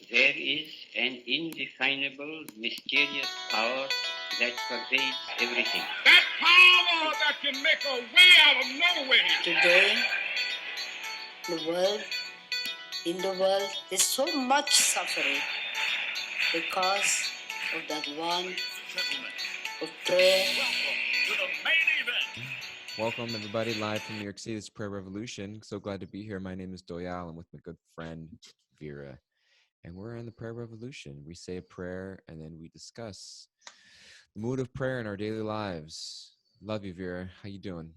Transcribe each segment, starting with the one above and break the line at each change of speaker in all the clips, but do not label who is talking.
There is an indefinable, mysterious power that pervades everything.
That power that can make a way out of no way.
Today, in the world, there's so much suffering because of that one of prayer.
Welcome to the main event.
Welcome, everybody, live from New York City. This is Prayer Revolution. So glad to be here. My name is Doyal. I'm with my good friend, Vira. And we're in the Prayer Revolution. We say a prayer, and then we discuss the mood of prayer in our daily lives. Love you, Vira. How you doing?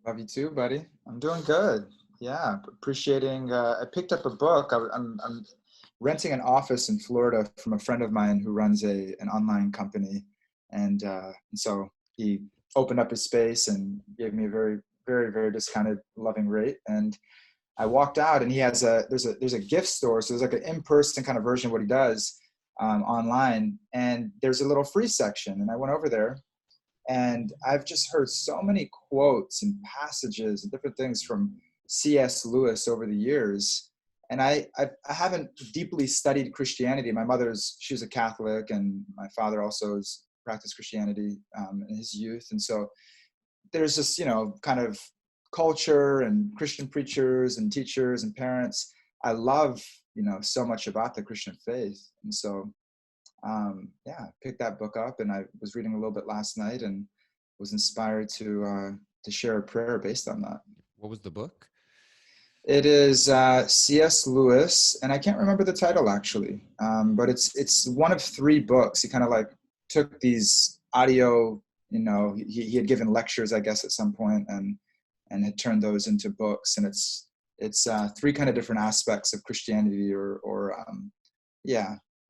Love you too, buddy. I'm doing good. Yeah, appreciating. I picked up a book. I'm renting an office in Florida from a friend of mine who runs an online company, and so he opened up his space and gave me a very, very, very discounted, loving rate. And I walked out, and he has there's a gift store, so there's like an in-person kind of version of what he does online, and there's a little free section, and I went over there. And I've just heard so many quotes and passages and different things from C.S. Lewis over the years. And I haven't deeply studied Christianity. My she's a Catholic, and my father also has practiced Christianity in his youth. And so there's this, kind of culture and Christian preachers and teachers and parents. I love, so much about the Christian faith. And so picked that book up, and I was reading a little bit last night and was inspired to share a prayer based on that.
What was the book?
It is C.S. Lewis, and I can't remember the title actually, but it's one of 3 books. He kind of like took these audio, he had given lectures, I guess, at some point, and had turned those into books, and it's 3 kind of different aspects of Christianity or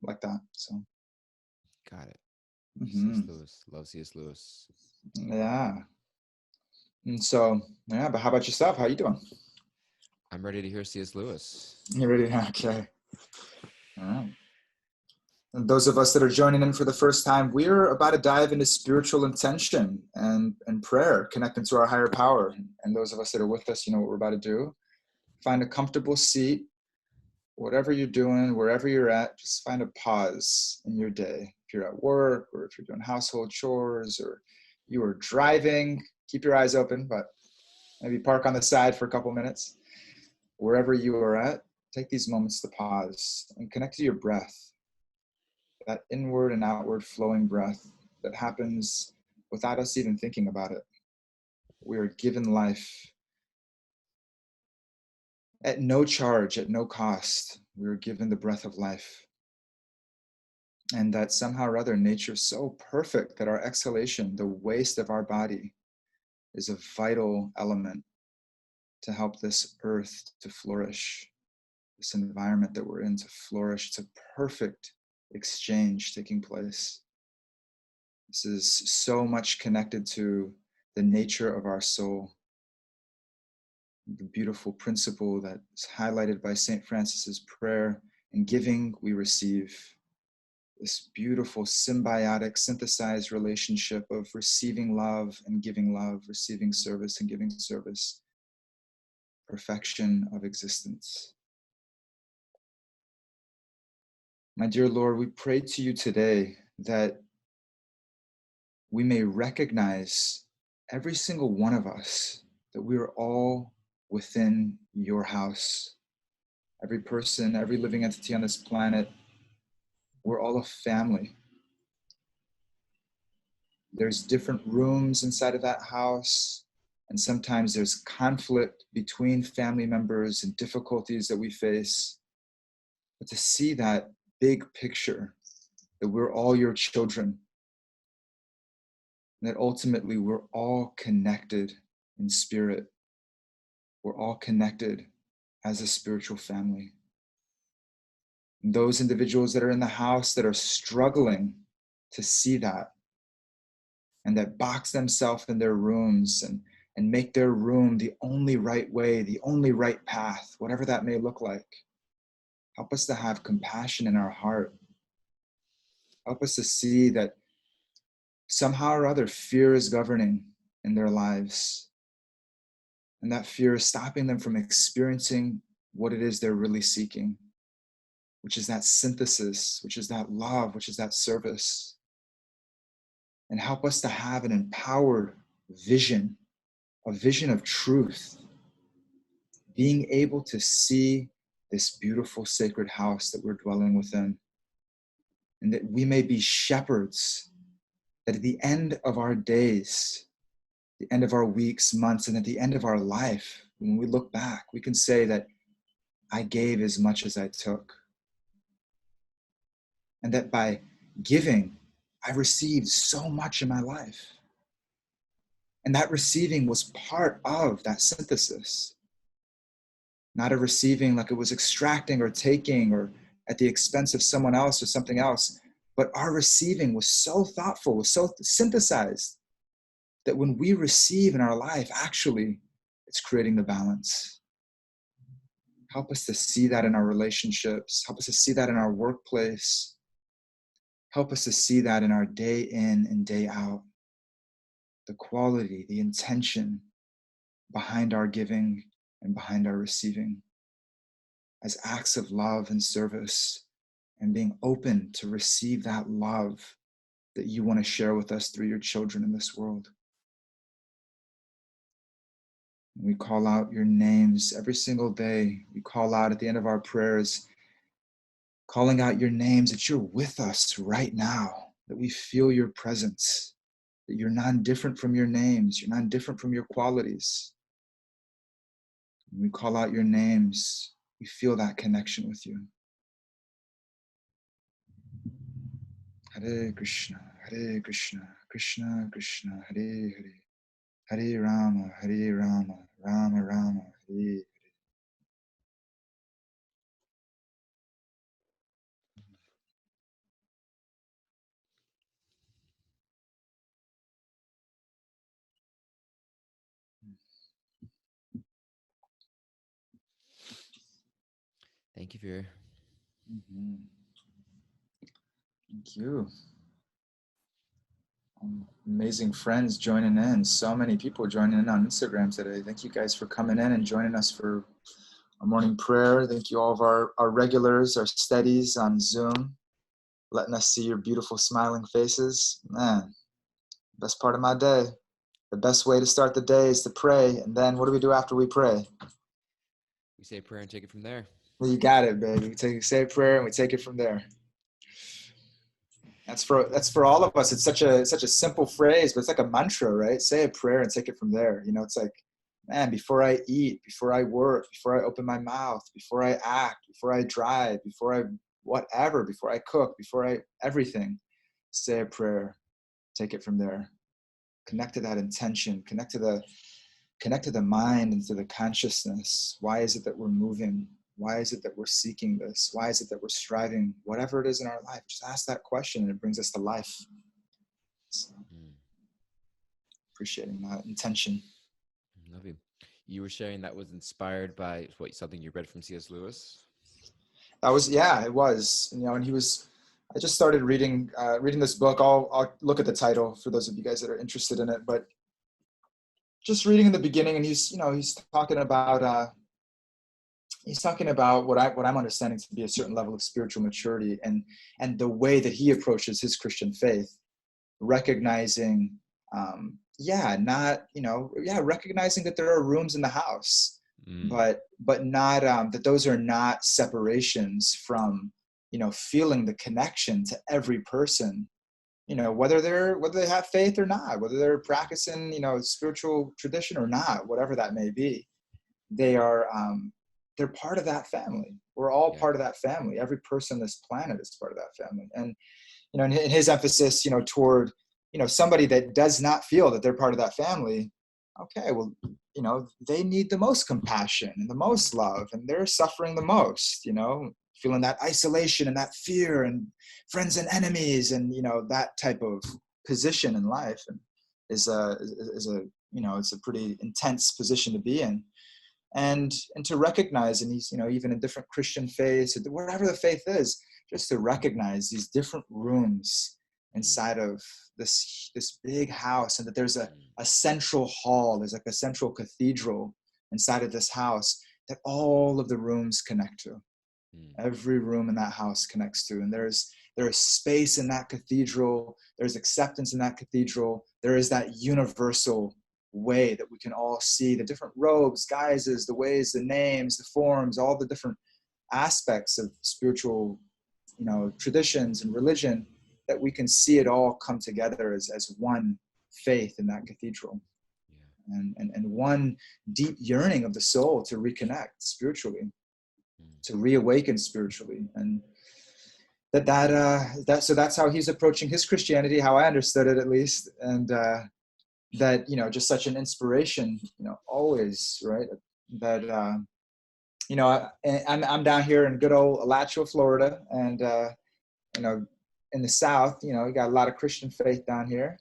like that. So.
Got it.
Mm-hmm.
C.S. Lewis. Love C.S. Lewis.
Yeah. And so, but how about yourself? How you doing?
I'm ready to hear C.S. Lewis.
You ready? Okay. All right. And those of us that are joining in for the first time, we're about to dive into spiritual intention and prayer, connecting to our higher power. And those of us that are with us, you know what we're about to do. Find a comfortable seat. Whatever you're doing, wherever you're at, just find a pause in your day. If you're at work, or if you're doing household chores, or you are driving, keep your eyes open, but maybe park on the side for a couple minutes. Wherever you are at, take these moments to pause and connect to your breath. That inward and outward flowing breath that happens without us even thinking about it. We are given life at no charge, at no cost. We are given the breath of life. And that somehow or other, nature is so perfect that our exhalation, the waste of our body, is a vital element to help this earth to flourish, this environment that we're in to flourish. It's a perfect exchange taking place. This is so much connected to the nature of our soul. The beautiful principle that is highlighted by St. Francis's prayer: in giving, we receive. This beautiful symbiotic, synthesized relationship of receiving love and giving love, receiving service and giving service. Perfection of existence. My dear Lord, we pray to you today that we may recognize, every single one of us, that we are all within your house. Every person, every living entity on this planet, we're all a family. There's different rooms inside of that house, and sometimes there's conflict between family members and difficulties that we face. But to see that big picture, that we're all your children, and that ultimately we're all connected in spirit. We're all connected as a spiritual family. And those individuals that are in the house that are struggling to see that, and that box themselves in their rooms and make their room the only right way, the only right path, whatever that may look like. Help us to have compassion in our heart. Help us to see that somehow or other fear is governing in their lives. And that fear is stopping them from experiencing what it is they're really seeking. which is that synthesis, which is that love, which is that service. And help us to have an empowered vision, a vision of truth, being able to see this beautiful sacred house that we're dwelling within, and that we may be shepherds, that at the end of our days, the end of our weeks, months, and at the end of our life, when we look back, we can say that I gave as much as I took. And that by giving, I received so much in my life. And that receiving was part of that synthesis. Not a receiving like it was extracting or taking or at the expense of someone else or something else, but our receiving was so thoughtful, was so synthesized that when we receive in our life, actually, it's creating the balance. Help us to see that in our relationships. Help us to see that in our workplace. Help us to see that in our day in and day out. The quality, the intention behind our giving and behind our receiving as acts of love and service, and being open to receive that love that you want to share with us through your children in this world. We call out your names every single day. We call out at the end of our prayers, calling out your names, that you're with us right now, that we feel your presence, that you're not different from your names, you're not different from your qualities. When we call out your names, we feel that connection with you. Hare Krishna, Krishna Krishna, Hare Hare, Hare Rama, Rama Rama, Hare.
Thank you, Vira.
Mm-hmm. Thank you. Amazing friends joining in. So many people joining in on Instagram today. Thank you guys for coming in and joining us for our morning prayer. Thank you all of our regulars, our steadies on Zoom, letting us see your beautiful smiling faces. Man, best part of my day. The best way to start the day is to pray. And then what do we do after we pray?
We say a prayer and take it from there.
Well, you got it, baby. We say a prayer and we take it from there. That's for all of us. It's such a simple phrase, but it's like a mantra, right? Say a prayer and take it from there. You know, it's like, man, before I eat, before I work, before I open my mouth, before I act, before I drive, before I whatever, before I cook, before I everything, say a prayer, take it from there. Connect to that intention, connect to the mind and to the consciousness. Why is it that we're moving? Why is it that we're seeking this? Why is it that we're striving? Whatever it is in our life, just ask that question and it brings us to life. So, appreciating that intention.
Love you. You were sharing that was inspired by something you read from C.S. Lewis?
That was, yeah, it was. You know, and I just started reading this book. I'll look at the title for those of you guys that are interested in it, but just reading in the beginning, and he's talking about what I'm understanding to be a certain level of spiritual maturity, and the way that he approaches his Christian faith, recognizing, recognizing that there are rooms in the house, but not that those are not separations from, feeling the connection to every person, whether they have faith or not, whether they're practicing, spiritual tradition or not, whatever that may be. They're part of that family. We're all part of that family. Every person on this planet is part of that family. And, in his emphasis, toward, somebody that does not feel that they're part of that family, okay, well, they need the most compassion and the most love, and they're suffering the most, feeling that isolation and that fear and friends and enemies, and, that type of position in life is it's a pretty intense position to be in. And to recognize, and he's, even in different Christian faiths, whatever the faith is, just to recognize these different rooms inside of this big house, and that there's a central hall, there's like a central cathedral inside of this house that all of the rooms connect to. Every room in that house connects to, and there is space in that cathedral. There's acceptance in that cathedral. There is that universal way that we can all see the different robes, guises, the ways, the names, the forms, all the different aspects of spiritual, traditions and religion, that we can see it all come together as one faith in that cathedral. And one deep yearning of the soul to reconnect spiritually, to reawaken spiritually. And so that's how he's approaching his Christianity, how I understood it at least. And that, just such an inspiration, always, right? That, I'm down here in good old Alachua, Florida, and, in the South, we got a lot of Christian faith down here.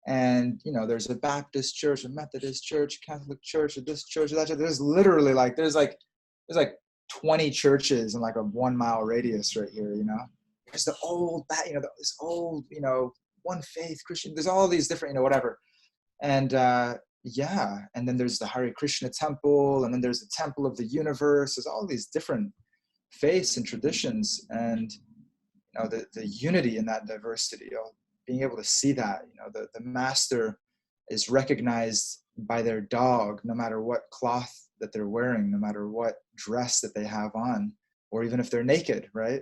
And, there's a Baptist church, a Methodist church, Catholic church, or this church, or that church. There's literally there's 20 churches in like a 1 mile radius right here, There's the old, this old, one faith Christian. There's all these different, whatever. And and then there's the Hare Krishna temple, and then there's the temple of the universe. There's all these different faiths and traditions, and the unity in that diversity. Being able to see that, the master is recognized by their dog, no matter what cloth that they're wearing, no matter what dress that they have on, or even if they're naked, right?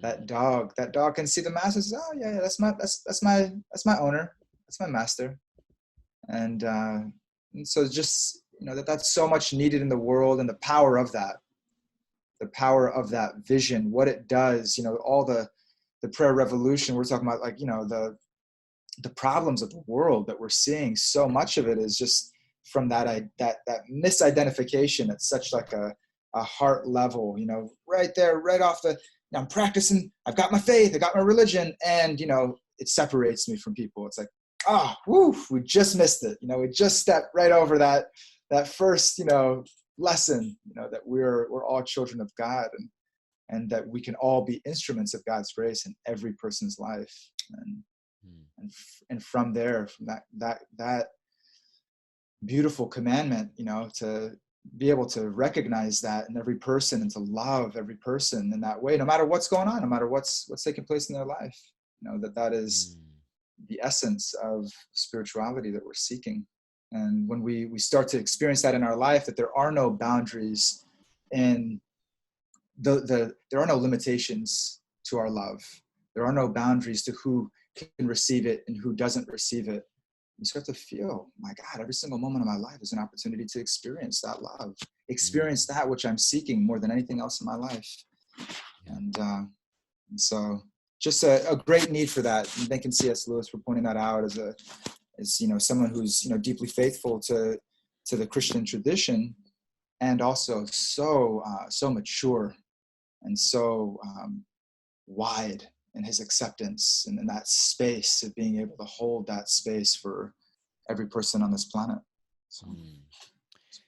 That dog can see the master and says, oh yeah, that's my owner, that's my master. And so just, that's so much needed in the world, and the power of that vision, what it does, all the prayer revolution we're talking about, the problems of the world that we're seeing, so much of it is just from that misidentification at such like a heart level, right there, right off I'm practicing, I've got my faith, I got my religion, and, it separates me from people. It's like, we just missed it. We just stepped right over that first, lesson, that we're all children of God, and that we can all be instruments of God's grace in every person's life. And from there, from that beautiful commandment, to be able to recognize that in every person, and to love every person in that way, no matter what's going on, no matter what's taking place in their life, that is the essence of spirituality that we're seeking. And when we start to experience that in our life, that there are no boundaries, and there are no limitations to our love. There are no boundaries to who can receive it and who doesn't receive it. You start to feel, my God, every single moment of my life is an opportunity to experience that love, experience that which I'm seeking more than anything else in my life. And so just a great need for that. And thank you, C.S. Lewis, for pointing that out as someone who's, deeply faithful to the Christian tradition, and also so mature and so wide in his acceptance, and in that space of being able to hold that space for every person on this planet. So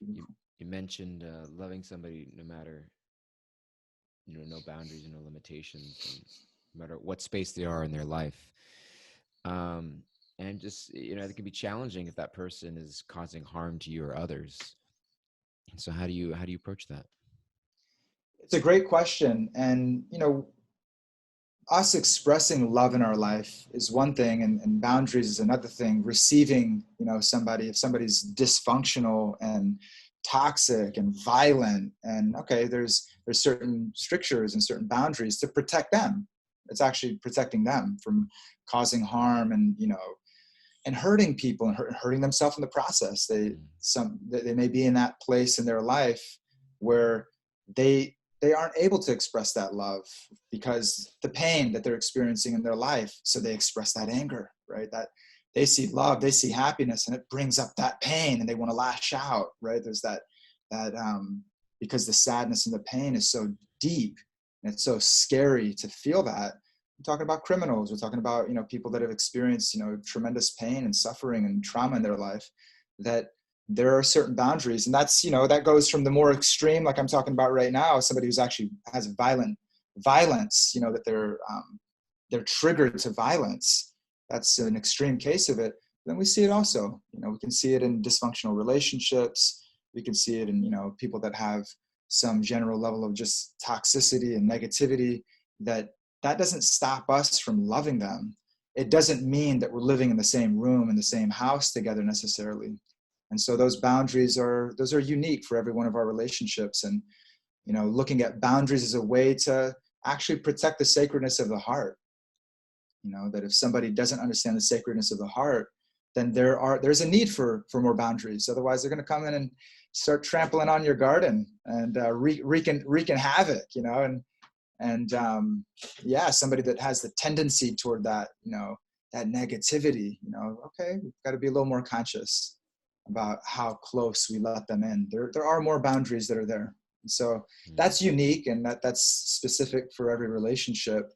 you mentioned loving somebody no matter, no boundaries, no limitations, and no matter what space they are in their life. And just, it can be challenging if that person is causing harm to you or others. And so how do you approach that?
It's a great question. And, us expressing love in our life is one thing, and boundaries is another thing. Receiving, somebody, if somebody's dysfunctional and toxic and violent, and okay, there's certain strictures and certain boundaries to protect them. It's actually protecting them from causing harm and, and hurting people, and hurting themselves in the process. They may be in that place in their life where they aren't able to express that love because the pain that they're experiencing in their life. So they express that anger, right? That they see love, they see happiness, and it brings up that pain, and they want to lash out, right? There's that because the sadness and the pain is so deep, and it's so scary to feel that. We're talking about criminals. We're talking about, people that have experienced, tremendous pain and suffering and trauma in their life, that there are certain boundaries. And that's, that goes from the more extreme, like I'm talking about right now, somebody who's actually has violence, that they're triggered to violence. That's an extreme case of it. Then we see it also, we can see it in dysfunctional relationships. We can see it in, people that have some general level of just toxicity and negativity, that doesn't stop us from loving them. It doesn't mean that we're living in the same room, in the same house together necessarily. And so those boundaries are unique for every one of our relationships. And, looking at boundaries as a way to actually protect the sacredness of the heart. That if somebody doesn't understand the sacredness of the heart, then there's a need for more boundaries. Otherwise, they're going to come in and start trampling on your garden and wreaking havoc. And somebody that has the tendency toward that, that negativity. Okay, we've got to be a little more conscious about how close we let them in. There are more boundaries that are there. And so that's unique, and that's specific for every relationship.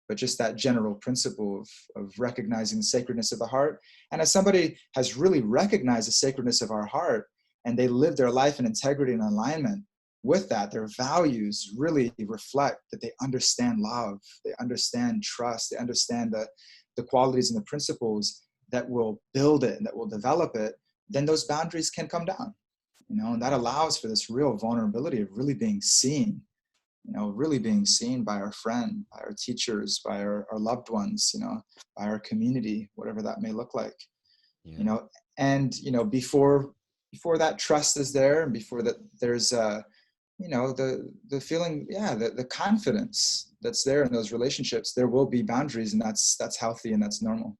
But just that general principle of recognizing the sacredness of the heart. And as somebody has really recognized the sacredness of our heart, and they live their life in integrity and alignment with that, their values really reflect that they understand love, they understand trust, they understand the qualities and the principles that will build it and that will develop it, then those boundaries can come down. And that allows for this real vulnerability of really being seen, really being seen by our friend, by our teachers, by our loved ones, by our community, whatever that may look like.
Yeah.
And before that trust is there, and before that there's the feeling, the confidence that's there in those relationships, there will be boundaries, and that's healthy and that's normal.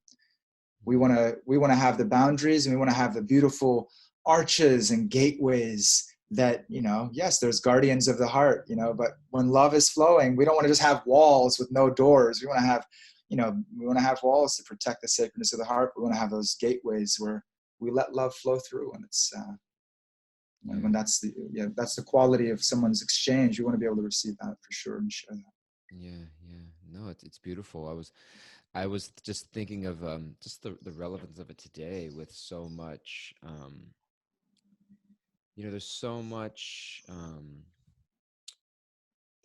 We want to have the boundaries, and we want to have the beautiful arches and gateways that, yes, there's guardians of the heart, but when love is flowing, we don't want to just have walls with no doors. We want to have, we want to have walls to protect the sacredness of the heart. We want to have those gateways where we let love flow through. And it's, when that's the quality of someone's exchange, you want to be able to receive that for sure and share that.
Yeah. No, it's beautiful. I was just thinking of just the relevance of it today with so much, there's so much, there's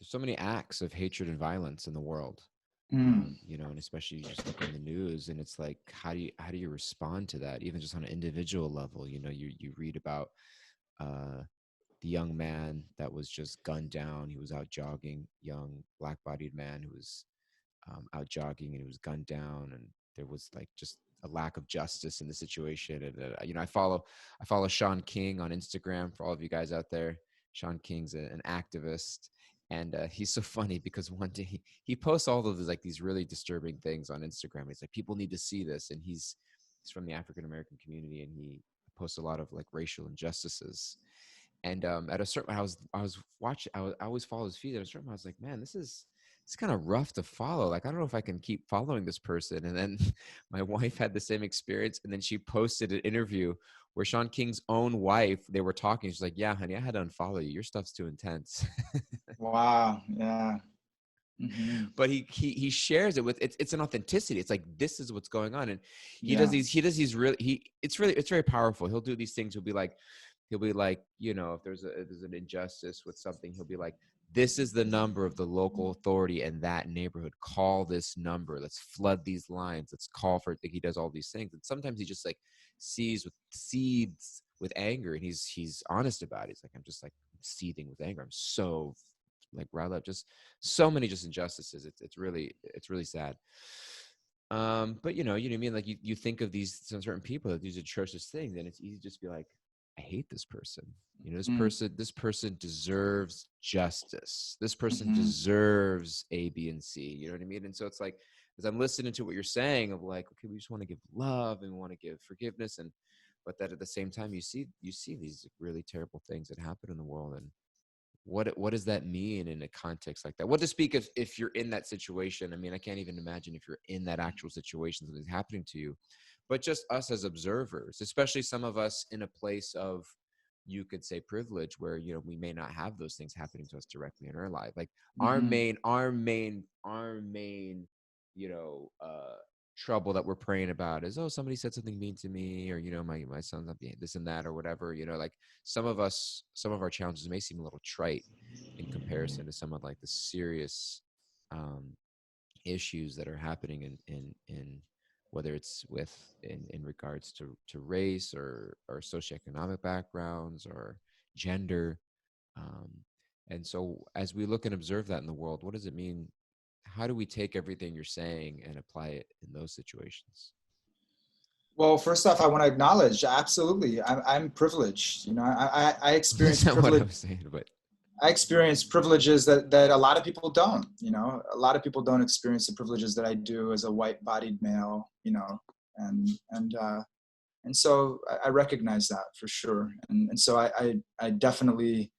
so many acts of hatred and violence in the world, and especially you just look on the news, and it's like, how do you respond to that? Even just on an individual level, you read about the young man that was just gunned down. He was out jogging, young black-bodied man who was out jogging, and he was gunned down, and there was like just a lack of justice in the situation. And I follow Sean King on Instagram, for all of you guys out there. Sean King's an activist, and he's so funny because one day he posts all of these really disturbing things on Instagram. He's like, people need to see this, and he's from the African American community, and he posts a lot of like racial injustices. And at a certain, I was watching. I always follow his feed. At a certain, I was like, man, it's kind of rough to follow. Like, I don't know if I can keep following this person. And then my wife had the same experience, and then she posted an interview where Sean King's own wife, they were talking. She's like, yeah, honey, I had to unfollow you. Your stuff's too intense.
Wow. Yeah. Mm-hmm.
But he shares it with, it's an authenticity. It's like, this is what's going on. And he does these really, it's very powerful. He'll do these things. He'll be like, if there's an injustice with something, he'll be like, this is the number of the local authority in that neighborhood. Call this number. Let's flood these lines. Let's call for it. He does all these things. And sometimes he just like seeds with anger, and he's honest about it. He's like, I'm just like seething with anger. I'm so like riled up. Just so many just injustices. It's really sad. But you know what I mean? Like you think of certain people that do these atrocious things, and it's easy to just be like, I hate this person. This person deserves justice. This person deserves A, B, and C. You know what I mean? And so it's like, as I'm listening to what you're saying of like, okay, we just want to give love and we want to give forgiveness, but that at the same time you see these really terrible things that happen in the world. And what does that mean in a context like that? What to speak of if you're in that situation? I mean, I can't even imagine if you're in that actual situation, something's happening to you, but just us as observers, especially some of us in a place of, you could say, privilege, where, we may not have those things happening to us directly in our life. Like our main, trouble that we're praying about is, oh, somebody said something mean to me, or, my son's not being this and that, or whatever, like some of our challenges may seem a little trite in comparison to some of like the serious issues that are happening in whether it's in regards to race or socioeconomic backgrounds or gender. And so as we look and observe that in the world, what does it mean? How do we take everything you're saying and apply it in those situations?
Well, first off, I want to acknowledge, absolutely, I'm privileged. You know, I
That's
experience
not what I
privilege.
was saying, but
I experience privileges that a lot of people don't. You know, a lot of people don't experience the privileges that I do as a white-bodied male. You know, and and and so I recognize that for sure. And so I definitely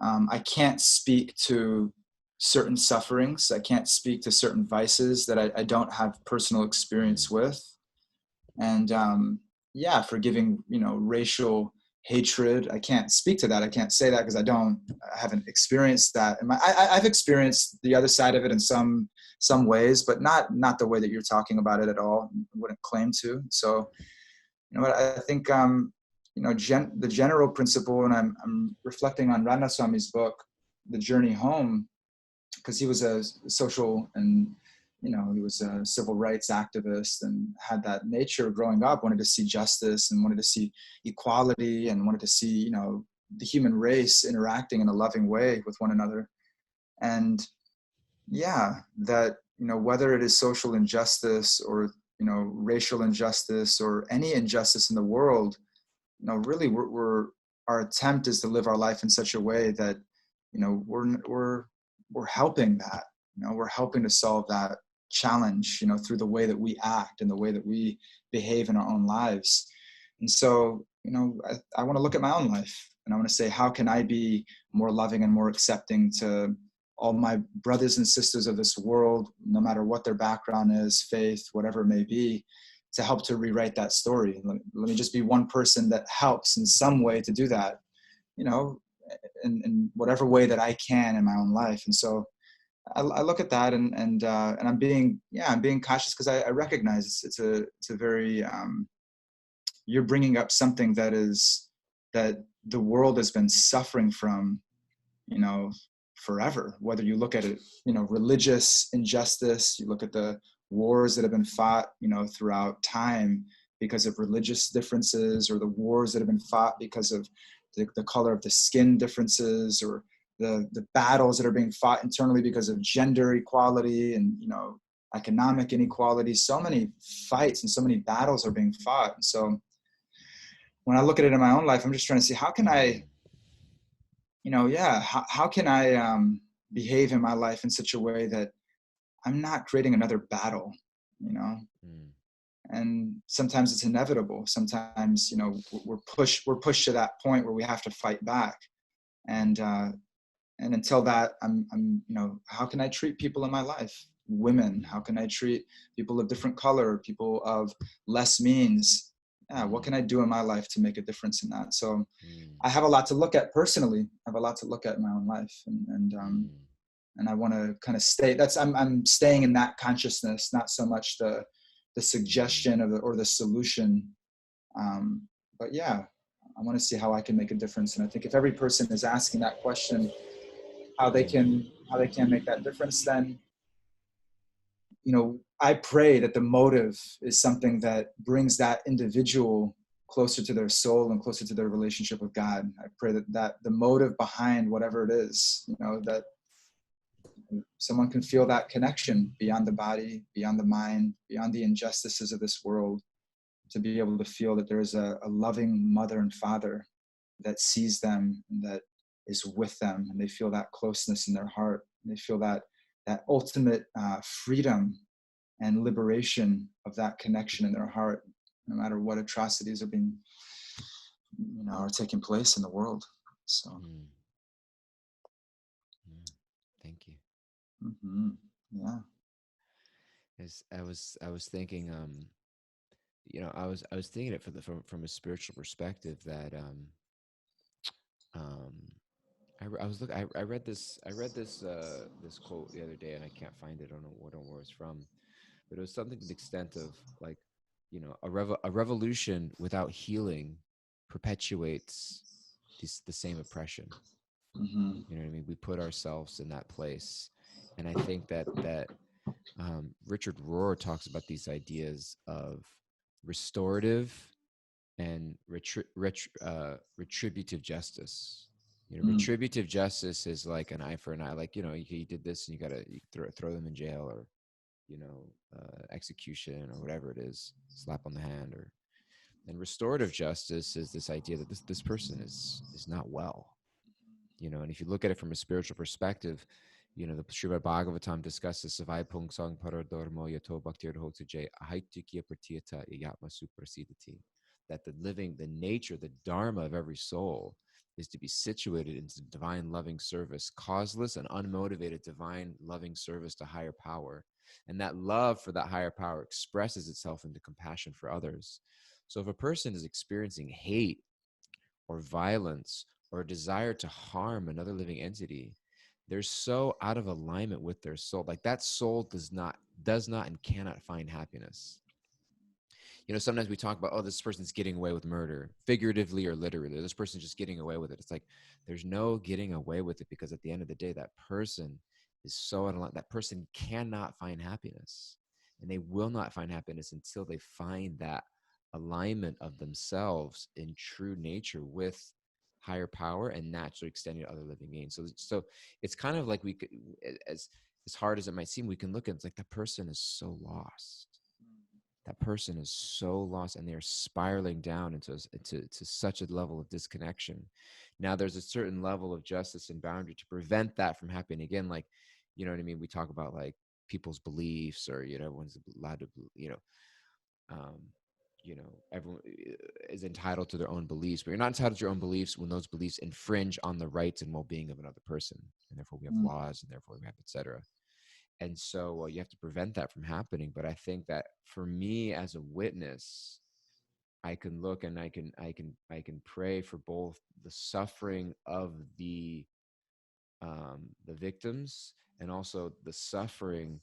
I can't speak to certain sufferings. I can't speak to certain vices that I don't have personal experience with. And yeah, forgiving, you know, racial hatred, I can't speak to that. I can't say that because I haven't experienced that. I've experienced the other side of it in some ways, but not the way that you're talking about it at all. I wouldn't claim to. So, you know what, I think you know, the general principle, and I'm reflecting on Radha Swami's book, The Journey Home, because he was a social, and you know, he was a civil rights activist and had that nature growing up, wanted to see justice and wanted to see equality and wanted to see, you know, the human race interacting in a loving way with one another. And yeah, that, you know, whether it is social injustice or, you know, racial injustice or any injustice in the world, you know, really we're our attempt is to live our life in such a way that, you know, we're helping that, you know, we're helping to solve that challenge, you know, through the way that we act and the way that we behave in our own lives. And so, you know, I want to look at my own life and I want to say, how can I be more loving and more accepting to all my brothers and sisters of this world, no matter what their background is, faith, whatever it may be, to help to rewrite that story. Let me just be one person that helps in some way to do that, you know, in whatever way that I can in my own life. And so I look at that and I'm being, yeah, I'm being cautious because I recognize it's a very, you're bringing up something that the world has been suffering from, you know, forever. Whether you look at it, you know, religious injustice, you look at the wars that have been fought, you know, throughout time because of religious differences, or the wars that have been fought because of the color of the skin differences, or the battles that are being fought internally because of gender equality and, you know, economic inequality. So many fights and so many battles are being fought. And so when I look at it in my own life, I'm just trying to see, how can I, you know, yeah, how can I behave in my life in such a way that I'm not creating another battle, you know?
Mm.
And sometimes it's inevitable. Sometimes, you know, we're pushed to that point where we have to fight back. And until that, you know, how can I treat people in my life? Women, how can I treat people of different color, people of less means? Yeah, what can I do in my life to make a difference in that? So I have a lot to look at personally. I have a lot to look at in my own life, and I want to kind of stay. I'm staying in that consciousness, not so much the suggestion of or the solution. But yeah, I want to see how I can make a difference. And I think if every person is asking that question, how they can make that difference, then, you know, I pray that the motive is something that brings that individual closer to their soul and closer to their relationship with God. I pray that the motive behind whatever it is, you know, that someone can feel that connection beyond the body, beyond the mind, beyond the injustices of this world, to be able to feel that there is a loving mother and father that sees them and that is with them, and they feel that closeness in their heart. And they feel that ultimate freedom and liberation of that connection in their heart, no matter what atrocities are being, you know, are taking place in the world. So,
Thank you.
mm-hmm. Yeah.
As I was thinking, you know, I was thinking it from a spiritual perspective that um, I was look I read this this quote the other day, and I can't find it. I don't know where it's from, but it was something to the extent of, like, you know, a revolution without healing perpetuates the same oppression.
Mm-hmm.
You know what I mean? We put ourselves in that place, and I think that Richard Rohr talks about these ideas of restorative and retributive justice. You know, retributive justice is like an eye for an eye. Like, you know, you did this and you gotta throw them in jail, or, you know, execution, or whatever it is, slap on the hand. Or, and restorative justice is this idea that this person is not well. You know, and if you look at it from a spiritual perspective, you know, the Srimad Bhagavatam discusses Savai Pung Sang Paradormo Yato Bhaktir Hotuj Ahaitikya Pratiyata Yatma Suprasidati. That the nature, the dharma of every soul is to be situated into divine loving service, causeless and unmotivated divine loving service to higher power. And that love for that higher power expresses itself into compassion for others. So if a person is experiencing hate or violence or a desire to harm another living entity, they're so out of alignment with their soul. Like, that soul does not and cannot find happiness. You know, sometimes we talk about, oh, this person's getting away with murder, figuratively or literally. This person's just getting away with it. It's like, there's no getting away with it, because at the end of the day, that person is so out of line. That person cannot find happiness, and they will not find happiness until they find that alignment of themselves in true nature with higher power and naturally extending to other living beings. So it's kind of like, we could, as hard as it might seem, we can look at it, it's like, that person is so lost. That person is so lost, and they're spiraling down into such a level of disconnection. Now, there's a certain level of justice and boundary to prevent that from happening again. Like, you know what I mean? We talk about, like, people's beliefs, or, you know, everyone's allowed to, everyone is entitled to their own beliefs, but you're not entitled to your own beliefs when those beliefs infringe on the rights and well-being of another person. And therefore we have laws, and therefore we have et cetera. And so you have to prevent that from happening. But I think that for me as a witness, I can look and I can pray for both the suffering of the victims, and also the suffering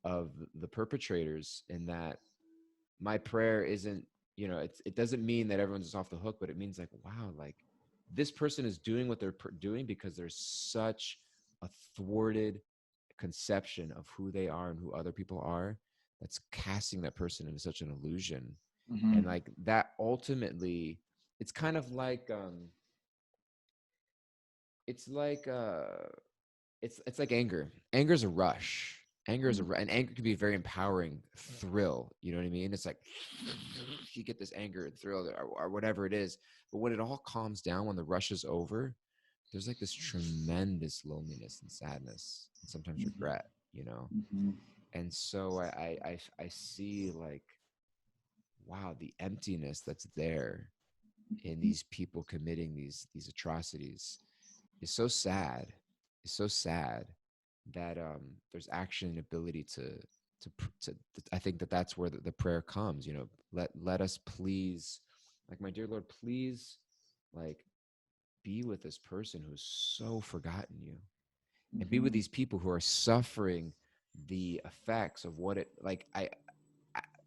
of the perpetrators. In that my prayer isn't, you know, it doesn't mean that everyone's just off the hook, but it means, like, wow, like, this person is doing what they're doing because there's such a thwarted conception of who they are and who other people are, that's casting that person into such an illusion. And like, that ultimately, it's kind of like it's like anger. Anger is a rush. And anger can be a very empowering thrill. You know what I mean? It's like, you get this anger and thrill, or whatever it is. But when it all calms down, when the rush is over, there's like this tremendous loneliness and sadness, and sometimes regret, you know? And so I see, like, wow, the emptiness that's there in these people committing these atrocities is so sad. It's so sad that there's actually an ability to I think that that's where the prayer comes. You know, let us please, like, my dear Lord, please, like, be with this person who's so forgotten you, and be with these people who are suffering the effects of what it, like, I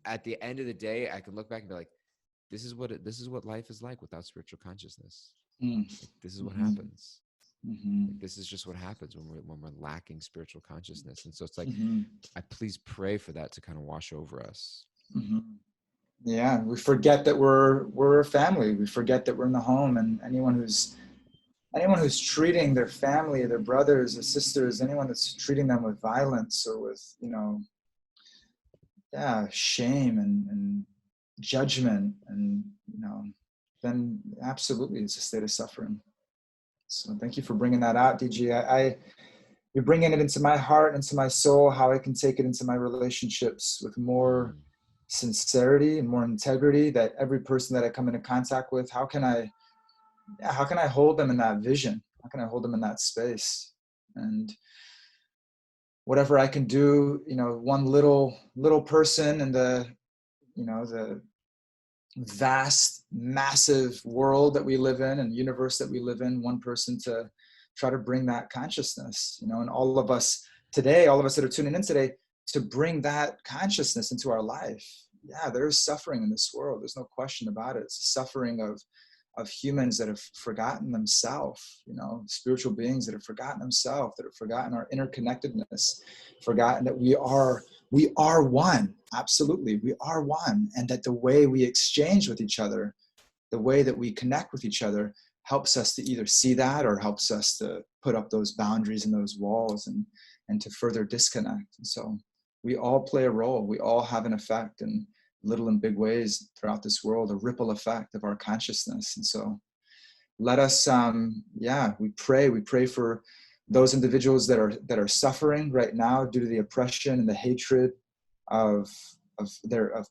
at the end of the day, I can look back and be like, this is what life is like without spiritual consciousness. Like, this is what happens. Like, this is just what happens when we're lacking spiritual consciousness. And so it's like, I please pray for that to kind of wash over us.
Yeah, we forget that we're a family. We forget that we're in the home, and anyone who's treating their family, their brothers or sisters, anyone that's treating them with violence or with, you know, shame and judgment, and, you know, then absolutely it's a state of suffering. So thank you for bringing that out, DG. You're bringing it into my heart, into my soul, how I can take it into my relationships with more sincerity and more integrity, that every person that I come into contact with, how can I hold them in that vision? How can I hold them in that space? And whatever I can do, you know, one little person in the, you know, the vast, massive world that we live in and universe that we live in, one person to try to bring that consciousness, you know, and all of us today, all of us that are tuning in today, to bring that consciousness into our life. Yeah, there is suffering in this world. There's no question about it. It's the suffering of humans that have forgotten themselves, you know, spiritual beings that have forgotten themselves, that have forgotten our interconnectedness, forgotten that we are one. Absolutely, we are one. And that the way we exchange with each other, the way that we connect with each other, helps us to either see that or helps us to put up those boundaries and those walls and to further disconnect. And so we all play a role. We all have an effect in little and big ways throughout this world, a ripple effect of our consciousness. And so let us, we pray for those individuals that are suffering right now due to the oppression and the hatred of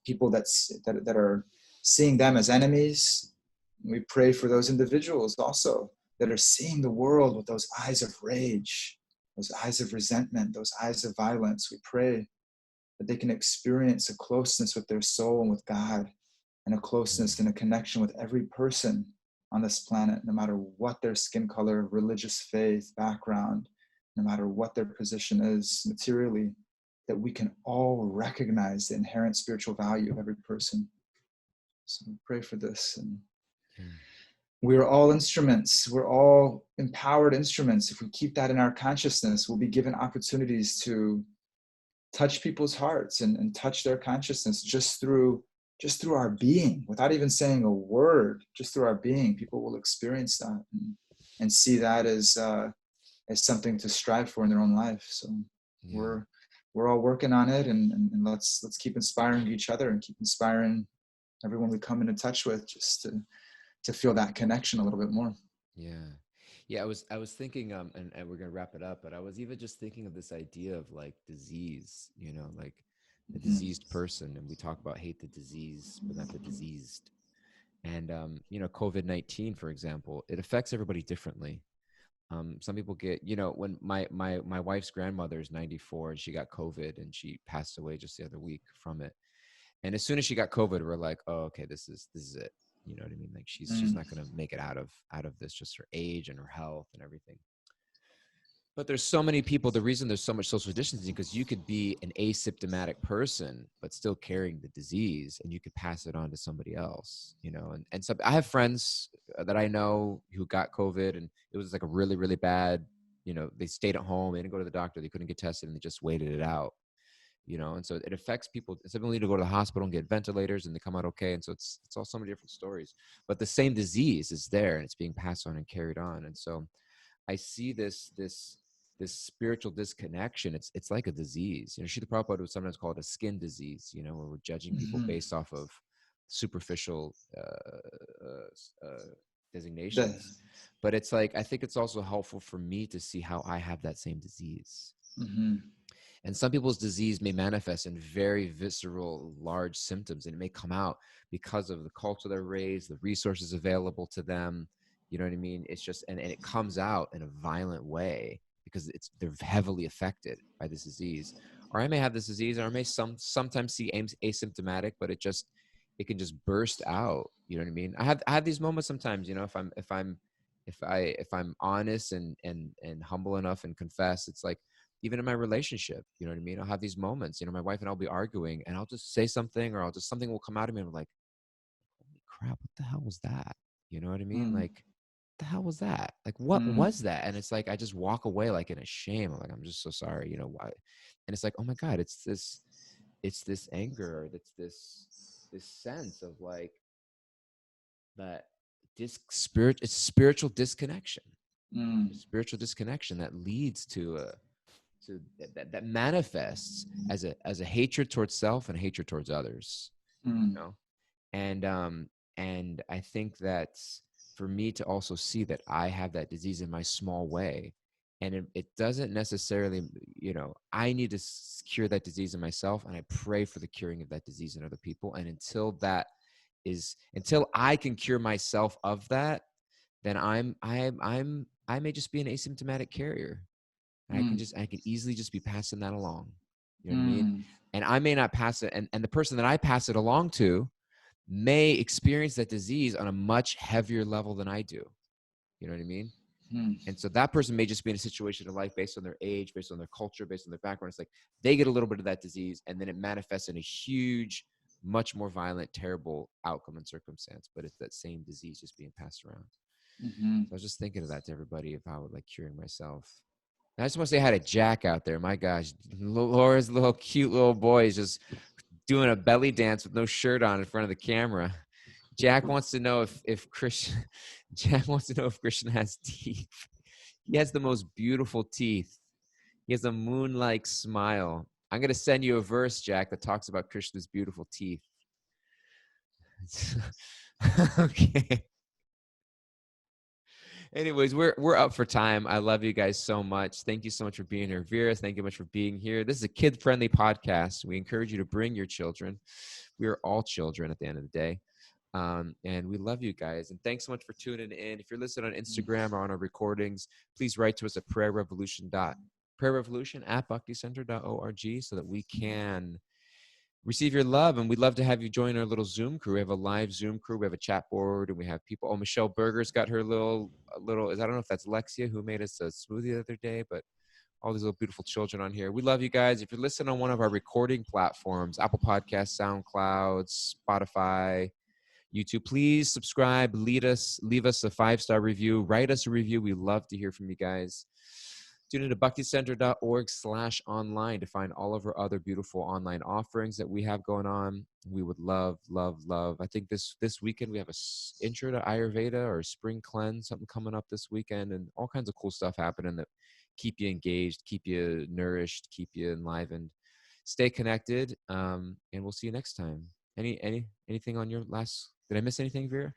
people that are seeing them as enemies. We pray for those individuals also that are seeing the world with those eyes of rage, those eyes of resentment, those eyes of violence. We pray that they can experience a closeness with their soul and with God, and a closeness and a connection with every person on this planet, no matter what their skin color, religious faith, background, no matter what their position is materially, that we can all recognize the inherent spiritual value of every person. So we pray for this. And we're all instruments. We're all empowered instruments. If we keep that in our consciousness, we'll be given opportunities to touch people's hearts and touch their consciousness just through our being, without even saying a word. Just through our being, people will experience that and see that as something to strive for in their own life. So we're all working on it, and let's keep inspiring each other and keep inspiring everyone we come into touch with, just to feel that connection a little bit more.
I was thinking, and we're gonna wrap it up, but I was even just thinking of this idea of like disease, like the diseased person, and we talk about hate the disease, but not the diseased. And COVID-19, for example, it affects everybody differently. Some people get, when my wife's grandmother is 94 and she got COVID and she passed away just the other week from it. And as soon as she got COVID, we're like, oh, okay, this is it. You know what I mean? Like she's not going to make it out of this, just her age and her health and everything. But there's so many people. The reason there's so much social distancing, because you could be an asymptomatic person, but still carrying the disease, and you could pass it on to somebody else, and so I have friends that I know who got COVID, and it was like a really, really bad, they stayed at home. They didn't go to the doctor. They couldn't get tested, and they just waited it out. And so it affects people. Some people need to go to the hospital and get ventilators, and they come out okay. And so it's all so many different stories, but the same disease is there, and it's being passed on and carried on. And so I see this spiritual disconnection. It's like a disease. Srila Prabhupada would sometimes call it a skin disease, where we're judging people based off of superficial designations. But it's like, I think it's also helpful for me to see how I have that same disease. And some people's disease may manifest in very visceral, large symptoms, and it may come out because of the culture they're raised, the resources available to them. You know what I mean? It's just, and it comes out in a violent way because they're heavily affected by this disease. Or I may have this disease, or I may sometimes see asymptomatic, but it can just burst out. You know what I mean? I have these moments sometimes, if I'm honest and humble enough and confess, it's like, even in my relationship, you know what I mean? I'll have these moments, my wife and I'll be arguing, and I'll just say something, or something will come out of me, and I'm like, holy crap, what the hell was that? You know what I mean? Like, the hell was that? Like, what was that? And it's like, I just walk away like in a shame. I'm like, I'm just so sorry, why? And it's like, oh my God, it's this anger, it's this sense of like that it's spiritual disconnection, spiritual disconnection that leads to that manifests as a hatred towards self and hatred towards others, and I think that for me to also see that I have that disease in my small way, and it doesn't necessarily, I need to cure that disease in myself, and I pray for the curing of that disease in other people. And until I can cure myself of that, then I may just be an asymptomatic carrier. I can easily just be passing that along. You know what I mean? And I may not pass it. And the person that I pass it along to may experience that disease on a much heavier level than I do. You know what I mean? And so that person may just be in a situation in life based on their age, based on their culture, based on their background. It's like they get a little bit of that disease, and then it manifests in a huge, much more violent, terrible outcome and circumstance. But it's that same disease just being passed around. So I was just thinking of that to everybody, if I would like curing myself. I just want to say hi to Jack out there. My gosh, Laura's cute little boy is just doing a belly dance with no shirt on in front of the camera. Jack wants to know if Krishna. Jack wants to know if Krishna has teeth. He has the most beautiful teeth. He has a moon-like smile. I'm going to send you a verse, Jack, that talks about Krishna's beautiful teeth. Okay. Anyways, we're up for time. I love you guys so much. Thank you so much for being here. Vera, thank you much for being here. This is a kid-friendly podcast. We encourage you to bring your children. We are all children at the end of the day. And we love you guys. And thanks so much for tuning in. If you're listening on Instagram or on our recordings, please write to us at prayerrevolution at bhakticenter.org so that we can receive your love. And we'd love to have you join our little Zoom crew. We have a live Zoom crew. We have a chat board, and we have people. Oh, Michelle Berger's got her little, I don't know if that's Lexia who made us a smoothie the other day, but all these little beautiful children on here. We love you guys. If you're listening on one of our recording platforms, Apple Podcasts, SoundCloud, Spotify, YouTube, please subscribe, leave us a 5-star review, write us a review. We love to hear from you guys. Tune into bhakticenter.org/online to find all of our other beautiful online offerings that we have going on. We would love. I think this weekend we have a intro to Ayurveda or a spring cleanse, something coming up this weekend, and all kinds of cool stuff happening that keep you engaged, keep you nourished, keep you enlivened. Stay connected, and we'll see you next time. Anything on your last? Did I miss anything, Vera?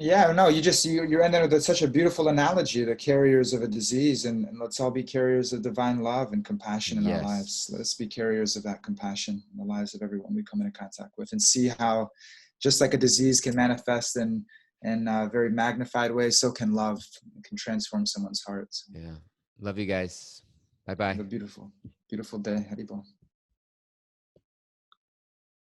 Yeah, no, you're ending with such a beautiful analogy, the carriers of a disease, and let's all be carriers of divine love and compassion in our lives. Let us be carriers of that compassion in the lives of everyone we come into contact with, and see how just like a disease can manifest in very magnified ways, so can love. It can transform someone's heart.
Yeah. Love you guys. Bye-bye.
Have a beautiful, beautiful day. Haribol.